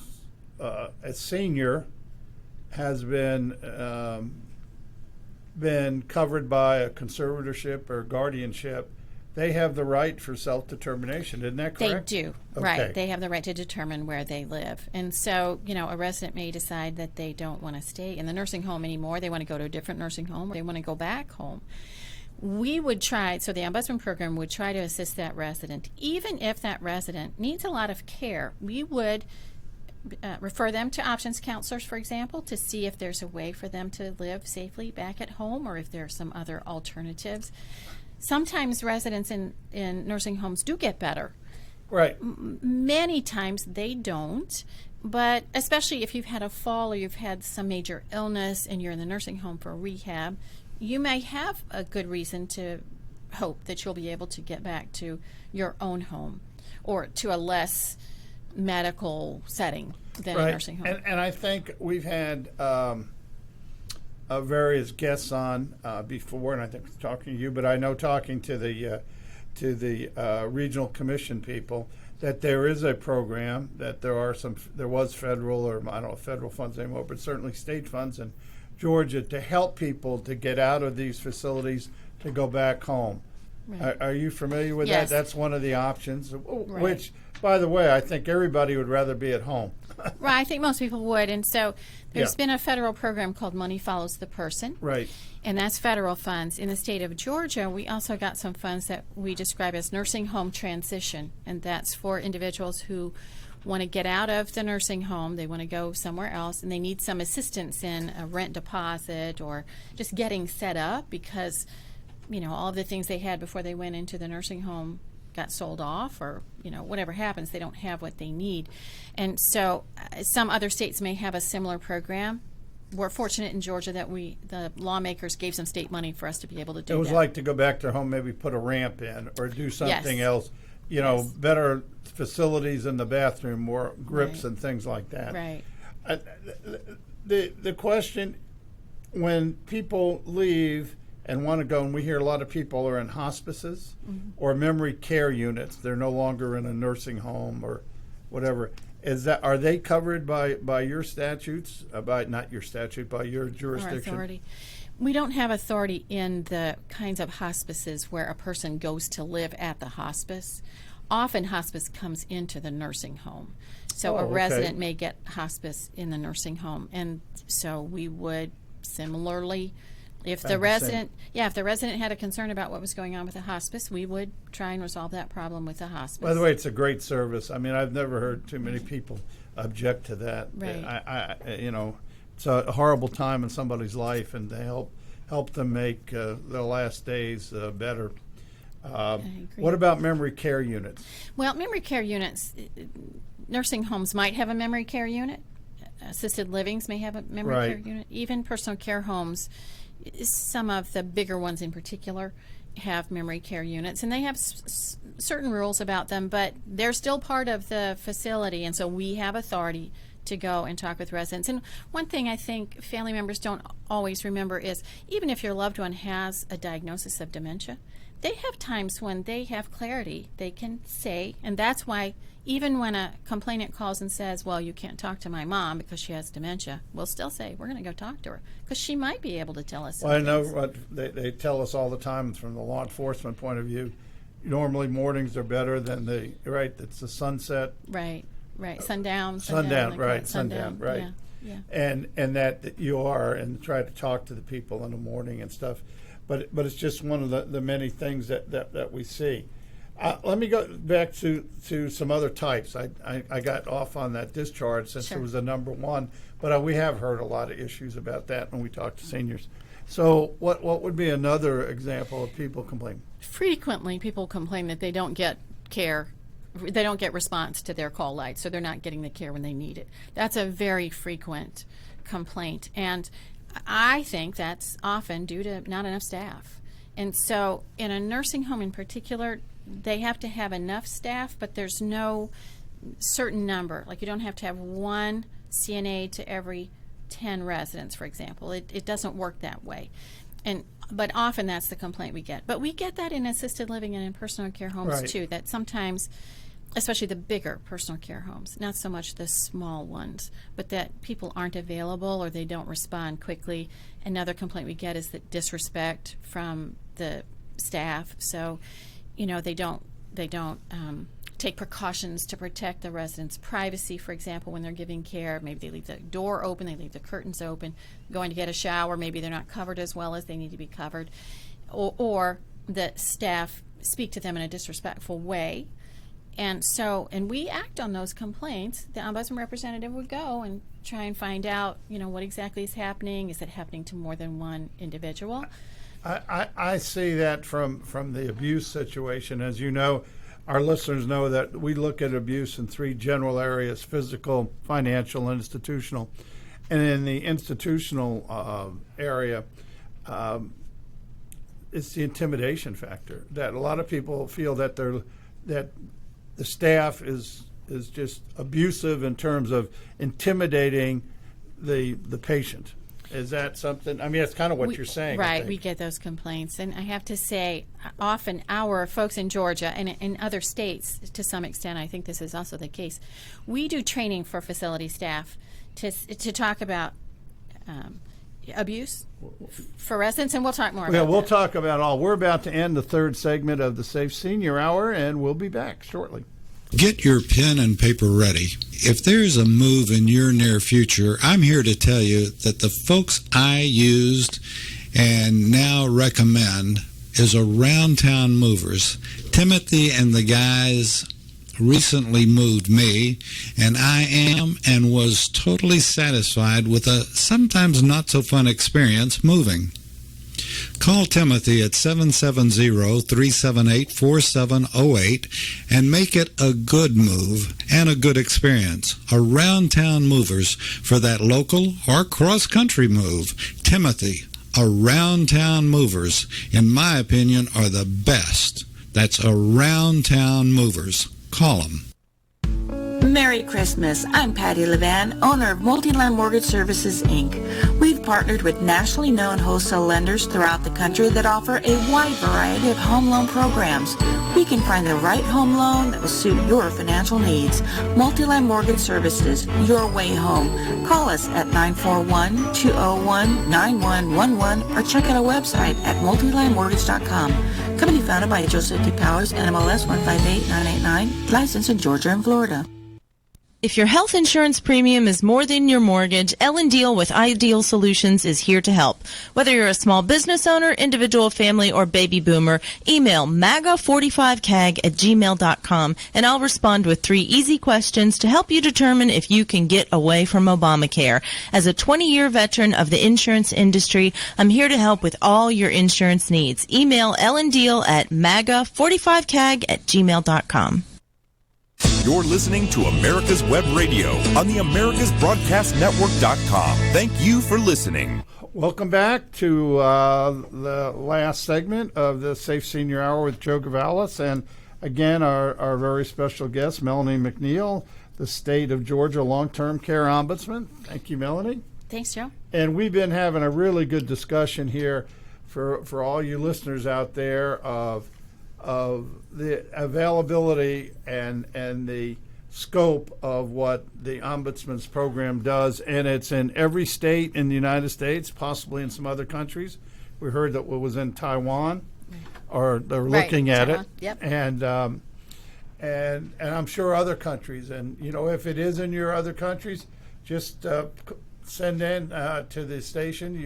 a senior has been covered by a conservatorship or guardianship, they have the right for self-determination. Isn't that correct?
They do,
Okay.
right. They have the right to determine where they live. And so, you know, a resident may decide that they don't want to stay in the nursing home anymore. They want to go to a different nursing home. Or they want to go back home. We would try, so the Ombudsman program would try to assist that resident. Even if that resident needs a lot of care, we would refer them to options counselors, for example, to see if there's a way for them to live safely back at home or if there are some other alternatives. Sometimes residents in nursing homes do get better.
Right.
Many times they don't, but especially if you've had a fall or you've had some major illness and you're in the nursing home for rehab, you may have a good reason to hope that you'll be able to get back to your own home or to a less medical setting than a nursing home.
And I think we've had various guests on before, and I think talking to you, but I know talking to the regional commission people that there is a program, that there was federal, or I don't know if federal funds anymore, but certainly state funds in Georgia to help people to get out of these facilities to go back home.
Right.
Are you familiar with
Yes.
that? That's one of the options, which, by the way, I think everybody would rather be at home.
Right, I think most people would. And so there's
Yeah.
been a federal program called Money Follows the Person.
Right.
And that's federal funds. In the state of Georgia, we also got some funds that we describe as nursing home transition. And that's for individuals who want to get out of the nursing home, they want to go somewhere else, and they need some assistance in a rent deposit or just getting set up because, all of the things they had before they went into the nursing home got sold off, or whatever happens, they don't have what they need. And so some other states may have a similar program. We're fortunate in Georgia that the lawmakers gave some state money for us to be able to do that.
It was like to go back to home, maybe put a ramp in or do something
Yes.
else,
Yes.
better facilities in the bathroom, more grips
Right.
and things like that.
Right.
The question, when people leave and want to go, and we hear a lot of people are in hospices or memory care units, they're no longer in a nursing home or whatever. Are they covered by your statutes? Not your statute, by your
Our
jurisdiction?
authority. We don't have authority in the kinds of hospices where a person goes to live at the hospice. Often hospice comes into the nursing home. So a
okay.
resident may get hospice in the nursing home. And so we would similarly, if the resident had a concern about what was going on with the hospice, we would try and resolve that problem with the hospice.
By the way, it's a great service. I mean, I've never heard too many people object to that.
Right.
It's a horrible time in somebody's life, and they help them make their last days better.
agree.
What about memory care units?
Well, memory care units, nursing homes might have a memory care unit. Assisted livings may have a memory
Right.
care unit. Even personal care homes, some of the bigger ones in particular, have memory care units. And they have certain rules about them, but they're still part of the facility. And so we have authority to go and talk with residents. And one thing I think family members don't always remember is even if your loved one has a diagnosis of dementia, they have times when they have clarity. They can say, and that's why even when a complainant calls and says, well, you can't talk to my mom because she has dementia, we'll still say, we're going to go talk to her because she might be able to tell us some
Well, I know
things.
what they tell us all the time from the law enforcement point of view. Normally mornings are better than it's the sunset.
Right. Sundown.
Sundown,
they call
right,
it
sundown, right.
Yeah.
And that you are, and try to talk to the people in the morning and stuff. But it's just one of the many things that we see. Let me go back to some other types. I got off on that discharge since
Sure.
it was the number one, but we have heard a lot of issues about that when we talk to seniors. So what would be another example of people complaining?
Frequently, people complain that they don't get care. They don't get response to their call lights, so they're not getting the care when they need it. That's a very frequent complaint, and I think that's often due to not enough staff. And so in a nursing home in particular, they have to have enough staff, but there's no certain number. Like you don't have to have one CNA to every 10 residents, for example. It doesn't work that way. But often that's the complaint we get. But we get that in assisted living and in personal care homes
Right.
too, that sometimes, especially the bigger personal care homes, not so much the small ones, but that people aren't available or they don't respond quickly. Another complaint we get is that disrespect from the staff. So, they don't take precautions to protect the residents' privacy, for example, when they're giving care. Maybe they leave the door open, they leave the curtains open, going to get a shower, maybe they're not covered as well as they need to be covered. Or the staff speak to them in a disrespectful way. And we act on those complaints. The ombudsman representative would go and try and find out, what exactly is happening. Is it happening to more than one individual?
I see that from the abuse situation. As you know, our listeners know that we look at abuse in three general areas: physical, financial, and institutional. And in the institutional area, it's the intimidation factor. That a lot of people feel that the staff is just abusive in terms of intimidating the patient. Is that something? I mean, it's kind of what you're saying. I
Right,
think.
we get those complaints. And I have to say, often our folks in Georgia and in other states, to some extent, I think this is also the case, we do training for facility staff to talk about abuse for residents, and we'll talk more
Yeah,
about
we'll
that.
talk about all. We're about to end the third segment of the Safe Senior Hour, and we'll be back shortly.
Get your pen and paper ready. If there's a move in your near future, I'm here to tell you that the folks I used and now recommend is Around Town Movers. Timothy and the guys recently moved me, and I am and was totally satisfied with a sometimes not so fun experience moving. Call Timothy at 770-378-4708 and make it a good move and a good experience. Around Town Movers for that local or cross-country move. Timothy, Around Town Movers, in my opinion, are the best. That's Around Town Movers. Call them.
Merry Christmas. I'm Patty Levan, owner of Multiline Mortgage Services, Inc. We've partnered with nationally known wholesale lenders throughout the country that offer a wide variety of home loan programs. We can find the right home loan that will suit your financial needs. Multiline Mortgage Services, your way home. Call us at 941-201-9111 or check out our website at multilinemortgage.com. Company founded by Joseph D. Powers, NMLS 158989, licensed in Georgia and Florida.
If your health insurance premium is more than your mortgage, Ellen Deal with Ideal Solutions is here to help. Whether you're a small business owner, individual, family, or baby boomer, email maga45cag@gmail.com and I'll respond with 3 easy questions to help you determine if you can get away from Obamacare. As a 20-year veteran of the insurance industry, I'm here to help with all your insurance needs. Email Ellen Deal at maga45cag@gmail.com.
You're listening to America's Web Radio on the AmericasBroadcastNetwork.com. Thank you for listening.
Welcome back to the last segment of the Safe Senior Hour with Joe Gavalis. And again, our very special guest, Melanie McNeil, the State of Georgia Long-Term Care Ombudsman. Thank you, Melanie.
Thanks, Joe.
And we've been having a really good discussion here for all you listeners out there of the availability and the scope of what the Ombudsman's program does. And it's in every state in the United States, possibly in some other countries. We heard that it was in Taiwan, or they're looking at
Taiwan.
it.
Yep.
And I'm sure other countries. And, you know, if it is in your other countries, just send in to the station.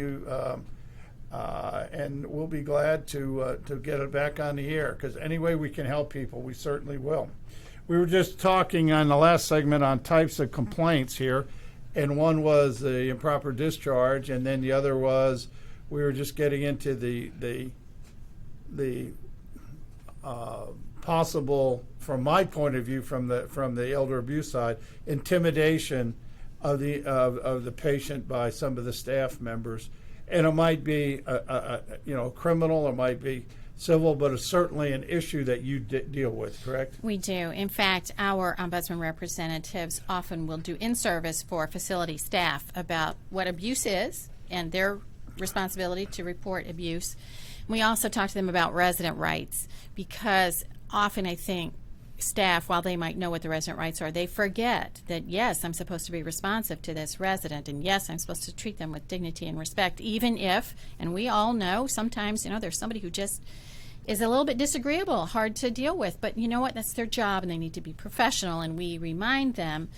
And we'll be glad to get it back on the air, because any way we can help people, we certainly will. We were just talking on the last segment on types of complaints here, and one was the improper discharge, and then the other was we were just getting into the possible, from my point of view, from the elder abuse side, intimidation of the patient by some of the staff members. And it might be criminal, it might be civil, but it's certainly an issue that you deal with, correct?
We do. In fact, our ombudsman representatives often will do in-service for facility staff about what abuse is and their responsibility to report abuse. We also talk to them about resident rights, because often I think staff, while they might know what the resident rights are, they forget that, yes, I'm supposed to be responsive to this resident, and yes, I'm supposed to treat them with dignity and respect, even if, and we all know, sometimes, there's somebody who just is a little bit disagreeable, hard to deal with, but you know what, that's their job, and they need to be professional, and we remind them,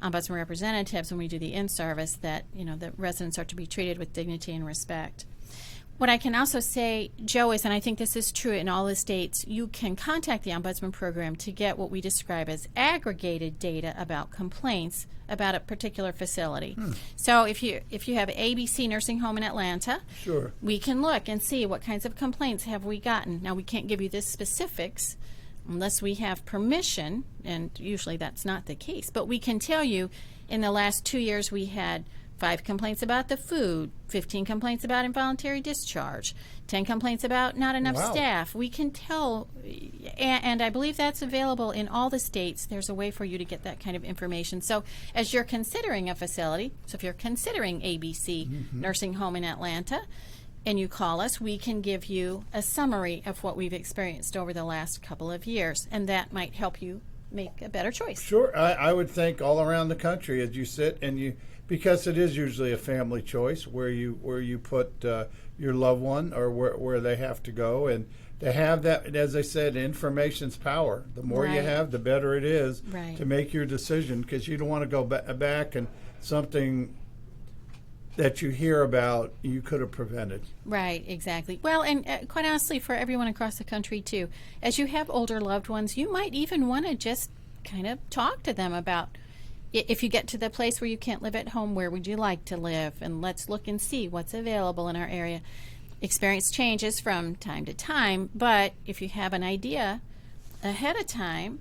ombudsman representatives, when we do the in-service, that, the residents are to be treated with dignity and respect. What I can also say, Joe, is, and I think this is true in all the states, you can contact the Ombudsman Program to get what we describe as aggregated data about complaints about a particular facility. So if you have ABC Nursing Home in Atlanta,
Sure.
we can look and see what kinds of complaints have we gotten. Now, we can't give you the specifics unless we have permission, and usually that's not the case. But we can tell you, in the last 2 years, we had 5 complaints about the food, 15 complaints about involuntary discharge, 10 complaints about not enough
Wow.
staff. We can tell, and I believe that's available in all the states. There's a way for you to get that kind of information. So as you're considering a facility, so if you're considering ABC Nursing Home in Atlanta, and you call us, we can give you a summary of what we've experienced over the last couple of years, and that might help you make a better choice.
Sure, I would think all around the country as you sit and you, because it is usually a family choice where you put your loved one or where they have to go, and to have that, as I said, information's power. The more you
Right.
have, the better it is
Right.
to make your decision, because you don't want to go back and something that you hear about you could have prevented.
Right, exactly. Well, and quite honestly, for everyone across the country too, as you have older loved ones, you might even want to just kind of talk to them about, if you get to the place where you can't live at home, where would you like to live? And let's look and see what's available in our area. Experience changes from time to time, but if you have an idea ahead of time,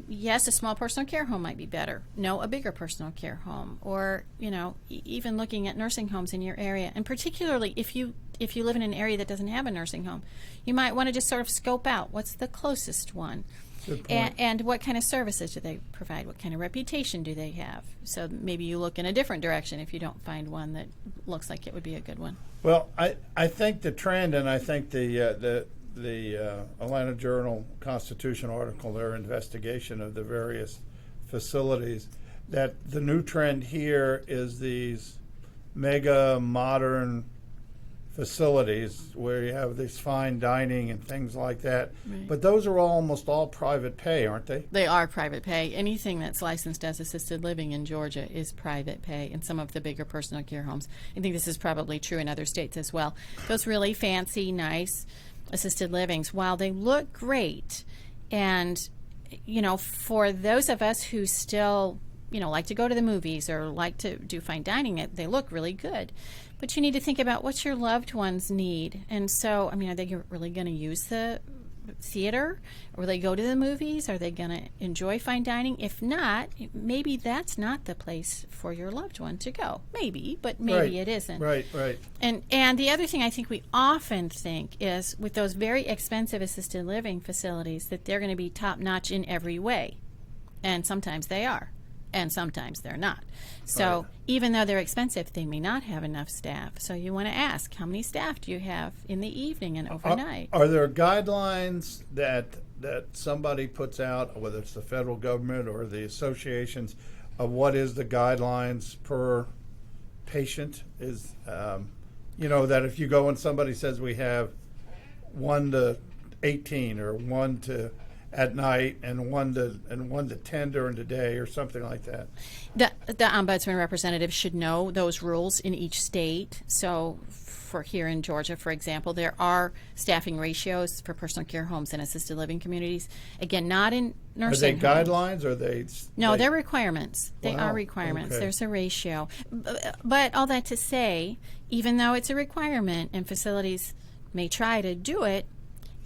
yes, a small personal care home might be better. No, a bigger personal care home, or even looking at nursing homes in your area. And particularly if you live in an area that doesn't have a nursing home, you might want to just sort of scope out what's the closest one.
Good point.
And what kind of services do they provide? What kind of reputation do they have? So maybe you look in a different direction if you don't find one that looks like it would be a good one.
Well, I think the trend, and I think the Atlanta Journal-Constitution article, their investigation of the various facilities, that the new trend here is these mega modern facilities where you have this fine dining and things like that.
Right.
But those are almost all private pay, aren't they?
They are private pay. Anything that's licensed as assisted living in Georgia is private pay in some of the bigger personal care homes. I think this is probably true in other states as well. Those really fancy, nice assisted livings, while they look great, and for those of us who still like to go to the movies or like to do fine dining, they look really good. But you need to think about what your loved ones need. And so, are they really going to use the theater? Or will they go to the movies? Are they going to enjoy fine dining? If not, maybe that's not the place for your loved one to go. Maybe, but maybe
Right.
it isn't.
Right.
And the other thing I think we often think is, with those very expensive assisted living facilities, that they're going to be top-notch in every way. And sometimes they are. And sometimes they're not. So even though they're expensive, they may not have enough staff. So you want to ask, how many staff do you have in the evening and overnight?
Are there guidelines that somebody puts out, whether it's the federal government or the associations, of what is the guidelines per patient? Is that if you go and somebody says we have 1 to 18 or 1 to at night and 1 to 10 during the day or something like that.
The ombudsman representative should know those rules in each state. So for here in Georgia, for example, there are staffing ratios for personal care homes and assisted living communities. Again, not in nursing homes.
Are they guidelines, or are they?
No, they're requirements. They
Wow,
are requirements.
okay.
There's a ratio. But all that to say, even though it's a requirement and facilities may try to do it,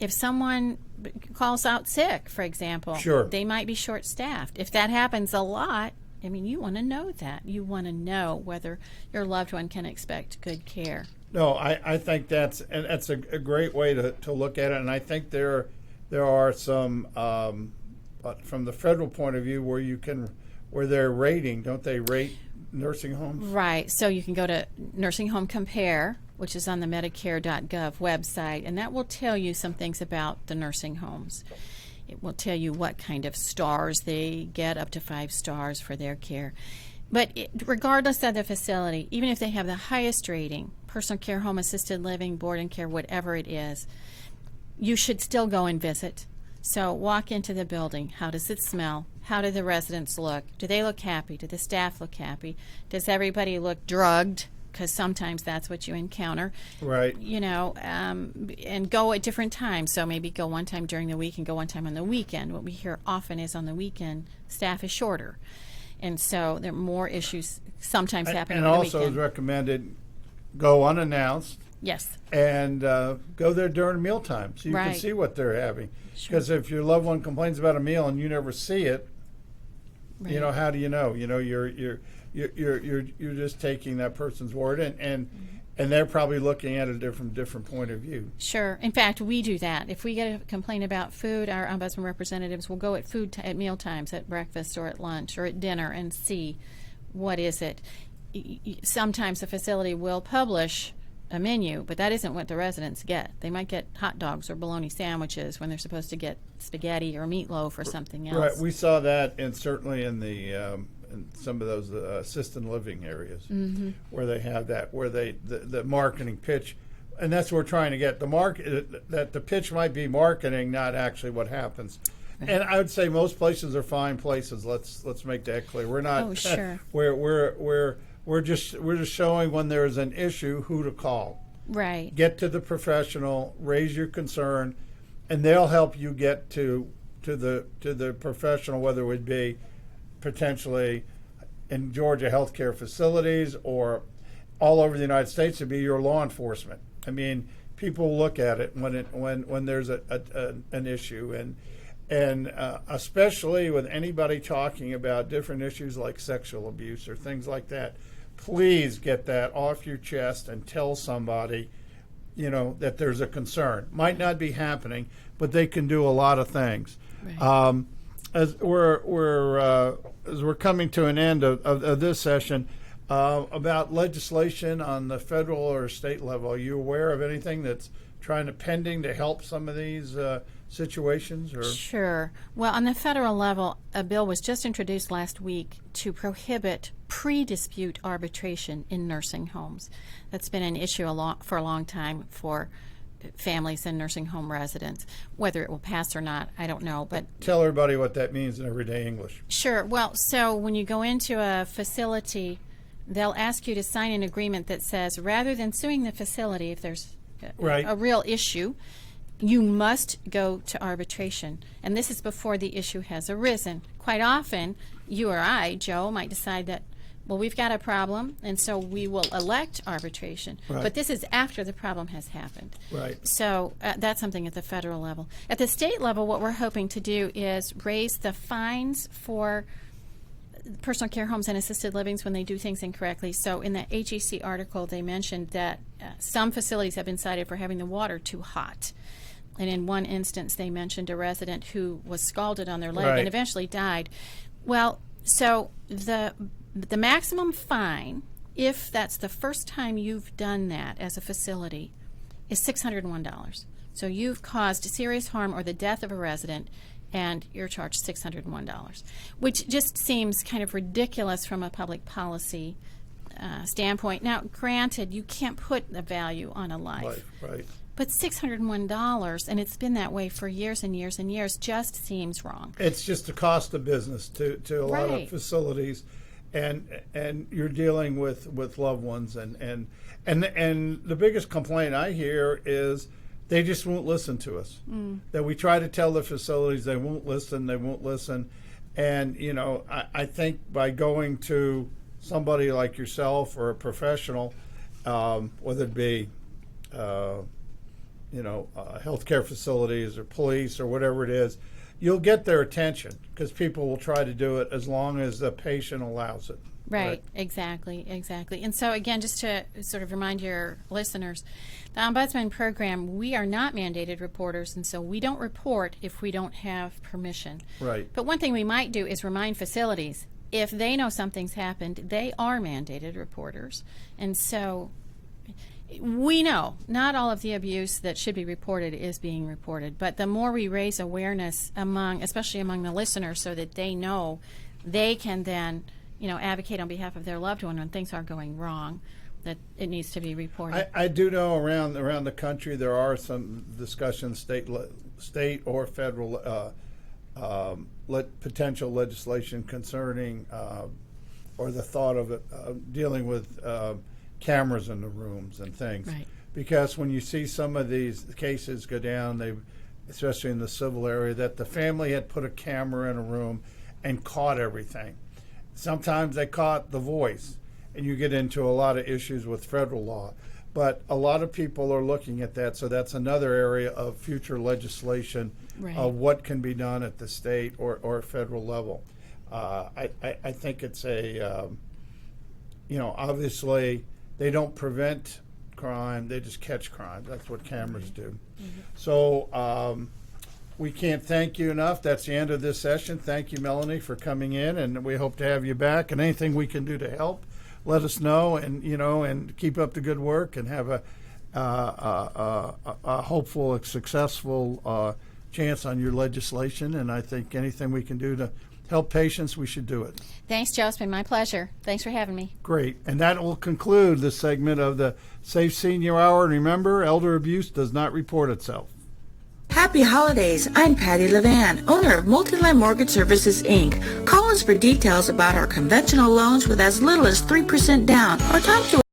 if someone calls out sick, for example,
Sure.
they might be short-staffed. If that happens a lot, you want to know that. You want to know whether your loved one can expect good care.
No, I think that's a great way to look at it, and I think there are some from the federal point of view where they're rating, don't they rate nursing homes?
Right. So you can go to Nursing Home Compare, which is on the Medicare.gov website, and that will tell you some things about the nursing homes. It will tell you what kind of stars they get, up to 5 stars for their care. But regardless of the facility, even if they have the highest rating, personal care, home, assisted living, board and care, whatever it is, you should still go and visit. So walk into the building. How does it smell? How do the residents look? Do they look happy? Do the staff look happy? Does everybody look drugged? Because sometimes that's what you encounter.
Right.
And go at different times. So maybe go one time during the week and go one time on the weekend. What we hear often is on the weekend, staff is shorter. And so there are more issues sometimes happening
And
on the
also
weekend.
is recommended go unannounced
Yes.
and go there during mealtime so you can
Right.
see what they're having. Because if your loved one complains about a meal and you never see it,
Right.
how do you know? You're just taking that person's word, and they're probably looking at it from a different point of view.
Sure. In fact, we do that. If we get a complaint about food, our ombudsman representatives will go at at meal times, at breakfast or at lunch or at dinner, and see what is it. Sometimes the facility will publish a menu, but that isn't what the residents get. They might get hot dogs or bologna sandwiches when they're supposed to get spaghetti or meatloaf or something else.
Right, we saw that, and certainly in the in some of those assisted living areas where they have that, where the marketing pitch, and that's what we're trying to get that the pitch might be marketing, not actually what happens. Right. And I would say most places are fine places. Let's make that clear. We're not.
Oh, sure.
We're just showing when there's an issue who to call.
Right.
Get to the professional, raise your concern, and they'll help you get to the professional, whether it would be potentially in Georgia healthcare facilities or all over the United States to be your law enforcement. I mean, people look at it when there's an issue, and especially with anybody talking about different issues like sexual abuse or things like that. Please get that off your chest and tell somebody, that there's a concern. Might not be happening, but they can do a lot of things. Right. As we're coming to an end of this session, about legislation on the federal or state level, are you aware of anything that's pending to help some of these situations? Or?
Sure. Well, on the federal level, a bill was just introduced last week to prohibit pre-dispute arbitration in nursing homes. That's been an issue for a long time for families and nursing home residents. Whether it will pass or not, I don't know. But
tell everybody what that means in everyday English.
Sure. Well, so when you go into a facility, they'll ask you to sign an agreement that says rather than suing the facility if there's a real issue, you must go to arbitration. And this is before the issue has arisen. Quite often, you or I, Joe, might decide that, well, we've got a problem, and so we will elect arbitration. Right. But this is after the problem has happened.
Right.
So that's something at the federal level. At the state level, what we're hoping to do is raise the fines for personal care homes and assisted livings when they do things incorrectly. So in the HEC article, they mentioned that some facilities have been cited for having the water too hot. And in one instance, they mentioned a resident who was scalded on their leg and eventually died. Well, so the maximum fine, if that's the first time you've done that as a facility, is $601. So you've caused serious harm or the death of a resident, and you're charged $601, which just seems kind of ridiculous from a public policy standpoint. Now, granted, you can't put a value on a life.
Right.
But $601, and it's been that way for years and years and years, just seems wrong.
It's just the cost of business to a lot of facilities, and you're dealing with loved ones, and the biggest complaint I hear is they just won't listen to us. That we try to tell the facilities, they won't listen, and I think by going to somebody like yourself or a professional, whether it be healthcare facilities or police or whatever it is, you'll get their attention because people will try to do it as long as the patient allows it.
Right, exactly. And so again, just to sort of remind your listeners, the Ombudsman program, we are not mandated reporters, and so we don't report if we don't have permission.
Right.
But one thing we might do is remind facilities, if they know something's happened, they are mandated reporters. And so we know not all of the abuse that should be reported is being reported, but the more we raise awareness especially among the listeners, so that they know, they can then, advocate on behalf of their loved one when things are going wrong, that it needs to be reported.
I do know around the country there are some discussions, state or federal, potential legislation concerning or the thought of it dealing with cameras in the rooms and things.
Right.
Because when you see some of these cases go down, especially in the civil area, that the family had put a camera in a room and caught everything. Sometimes they caught the voice, and you get into a lot of issues with federal law. But a lot of people are looking at that, so that's another area of future legislation of what can be done at the state or federal level. I think it's obviously they don't prevent crime, they just catch crime. That's what cameras do. Mm-hmm. So we can't thank you enough. That's the end of this session. Thank you, Melanie, for coming in, and we hope to have you back. And anything we can do to help, let us know, and keep up the good work, and have a hopeful, successful chance on your legislation. And I think anything we can do to help patients, we should do it.
Thanks, Joe. It's been my pleasure. Thanks for having me.
Great. And that will conclude this segment of the Safe Senior Hour. And remember, elder abuse does not report itself.
Happy holidays. I'm Patty Levan, owner of Multiline Mortgage Services, Inc. Call us for details about our conventional loans with as little as 3% down, or talk to